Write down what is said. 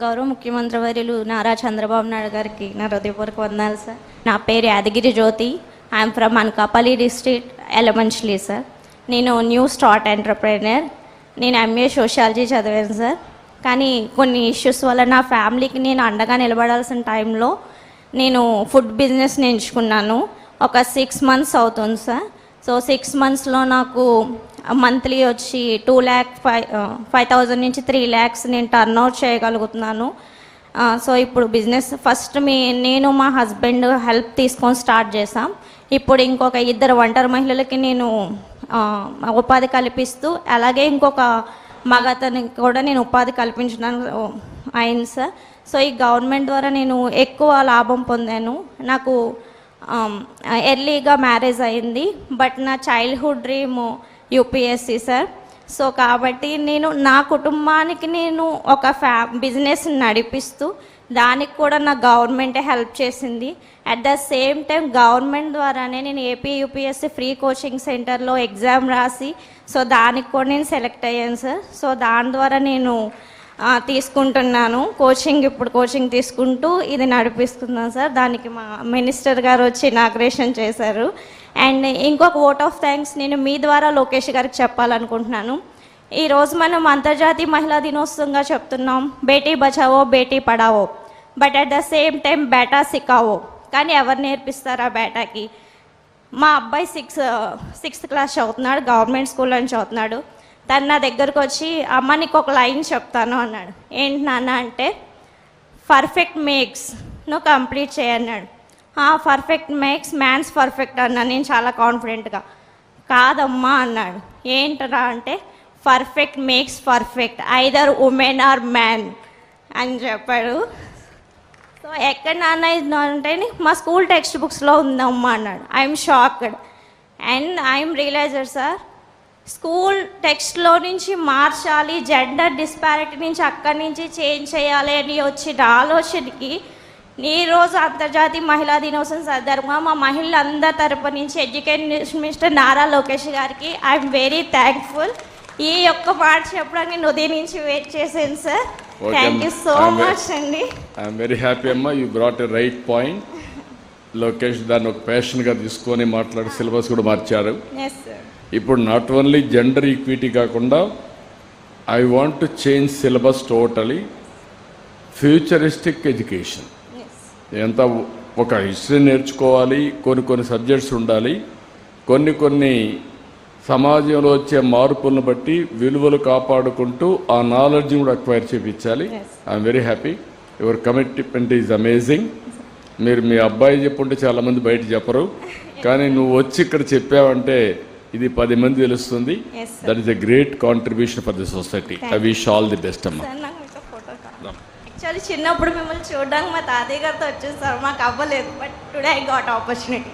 గౌరవ ముఖ్యమంత్రి వర్యులు నారా చంద్రబాబు నాయుడు గారికి నా హృదయపూర్వక వందనాలు సార్. నా పేరు Yadagiri Jyothi. I'm from Anakapalli district, Elamanchili sir. నేను న్యూ స్టార్ట్ ఎంటర్ప్రైనర్. నేను ఎంఏ సోషాలజీ చదివాను సార్. కానీ కొన్ని ఇష్యూస్ వల్ల నా ఫ్యామిలీకి నేను అండగా నిలబడాల్సిన టైంలో నేను ఫుడ్ బిజినెస్ ఎంచుకున్నాను. ఒక 6 months అవుతుంది సార్. సో 6 monthsలో నాకు మంత్లీ వచ్చి 2,05,000 నుంచి 3 lakhs నేను టర్న్ అవుట్ చేయగలుగుతున్నాను. సో ఇప్పుడు బిజినెస్ ఫస్ట్ నేను మా హస్బెండ్ హెల్ప్ తీసుకొని స్టార్ట్ చేసాం. ఇప్పుడు ఇంకొక 2 ఒంటరి మహిళలకి నేను ఉపాధి కల్పిస్తూ, అలాగే ఇంకొక మగతనికి కూడా నేను ఉపాధి కల్పించడానికి అయింది సార్. సో ఈ గవర్నమెంట్ ద్వారా నేను ఎక్కువ లాభం పొందాను. నాకు ఎర్లీగా మ్యారేజ్ అయింది, బట్ నా childhood dream UPSC sir. So కాబట్టి నేను నా కుటుంబానికి నేను ఒక బిజినెస్ నడిపిస్తూ దానికి కూడా నా గవర్నమెంటే హెల్ప్ చేసింది. At the same time government ద్వారానే నేను ఏపీ యూపీఎస్సీ ఫ్రీ కోచింగ్ సెంటర్లో ఎగ్జామ్ రాసి సో దానికి కూడా నేను సెలెక్ట్ అయ్యాను సార్. సో దాని ద్వారా నేను తీసుకుంటున్నాను ఇప్పుడు కోచింగ్ తీసుకుంటూ ఇది నడిపిస్తున్నాను సార్. దానికి మా మినిస్టర్ గారు వచ్చి ఇనాగ్రేషన్ చేశారు. అండ్ ఇంకొక ఓట్ ఆఫ్ థ్యాంక్స్ నేను మీ ద్వారా లోకేష్ గారికి చెప్పాలనుకుంటున్నాను. ఈరోజు మనం అంతర్జాతీయ మహిళా దినోత్సవంగా చెప్తున్నాం, Beti Bachao Beti Padhao, but at the same time బేటా సికావో. కానీ ఎవరు నేర్పిస్తారు ఆ బేటాకి? మా అబ్బాయి 6th క్లాస్ చదువుతున్నాడు, గవర్నమెంట్ స్కూల్ నుంచి చదువుతున్నాడు. తను నా దగ్గరకు వచ్చి, అమ్మ నీకు ఒక లైన్ చెప్తాను అన్నాడు. ఏంటి నాన్న అంటే, పర్ఫెక్ట్ మేక్స్ నువ్వు కంప్లీట్ చేయన్నాడు. పర్ఫెక్ట్ మేక్స్ మ్యాన్స్ పర్ఫెక్ట్ అన్నా నేను చాలా కాన్ఫిడెంట్గా. కాదమ్మా అన్నాడు. ఏంటరా అంటే, perfect makes perfect, either women or man అని చెప్పాడు. సో ఎక్కడ నాన్న ఇది అంటే, మా స్కూల్ టెక్స్ట్ బుక్స్లో ఉందమ్మా అన్నాడు. I'm shocked and I'm realiser sir, school టెక్స్ట్లో నుంచి మార్చాలి, జెండర్ డిస్పారిటీ నుంచి అక్కడి నుంచి చేంజ్ చేయాలి అని వచ్చిన ఆలోచనకి ఈరోజు అంతర్జాతీయ మహిళా దినోత్సవం సందర్భంగా మా మహిళలందరి తరపు నుంచి ఎడ్యుకేషన్ మినిస్టర్ నారా లోకేష్ గారికి ఐఎమ్ వెరీ థ్యాంక్ఫుల్. ఈ యొక్క మాట చెప్పడానికి నేను ఉదయం నుంచి వెయిట్ చేశాను sir. Thank you so much అండి. ఐఎమ్ వెరీ హ్యాపీ అమ్మా, you brought a right point. Lokesh దాన్ని ఒక ప్యాషన్గా తీసుకొని మాట్లాడి సిలబస్ కూడా మార్చారు. ఇప్పుడు నాట్ ఓన్లీ జెండర్ ఈక్విటీ కాకుండా I want to change syllabus totally. Futuristic education ఎంత ఒక హిస్టరీ నేర్చుకోవాలి, కొన్ని సబ్జెక్ట్స్ ఉండాలి, కొన్ని సమాజంలో వచ్చే మార్పులను బట్టి విలువలు కాపాడుకుంటూ ఆ నాలెడ్జ్ కూడా అక్వైర్ చేయించాలి. I'm very happy, your commitment is amazing. మీరు మీ అబ్బాయి చెప్పుంటే చాలామంది బయట చెప్పరు, కానీ నువ్వు వచ్చి ఇక్కడ చెప్పావంటే ఇది 10 మంది తెలుస్తుంది. That is a great contribution for the society. I wish all the best అమ్మా. చిన్నప్పుడు మిమ్మల్ని చూడడానికి మా తాతయ్య గారితో వచ్చేది సార్, మాకు అవ్వలేదు, but today I got opportunity.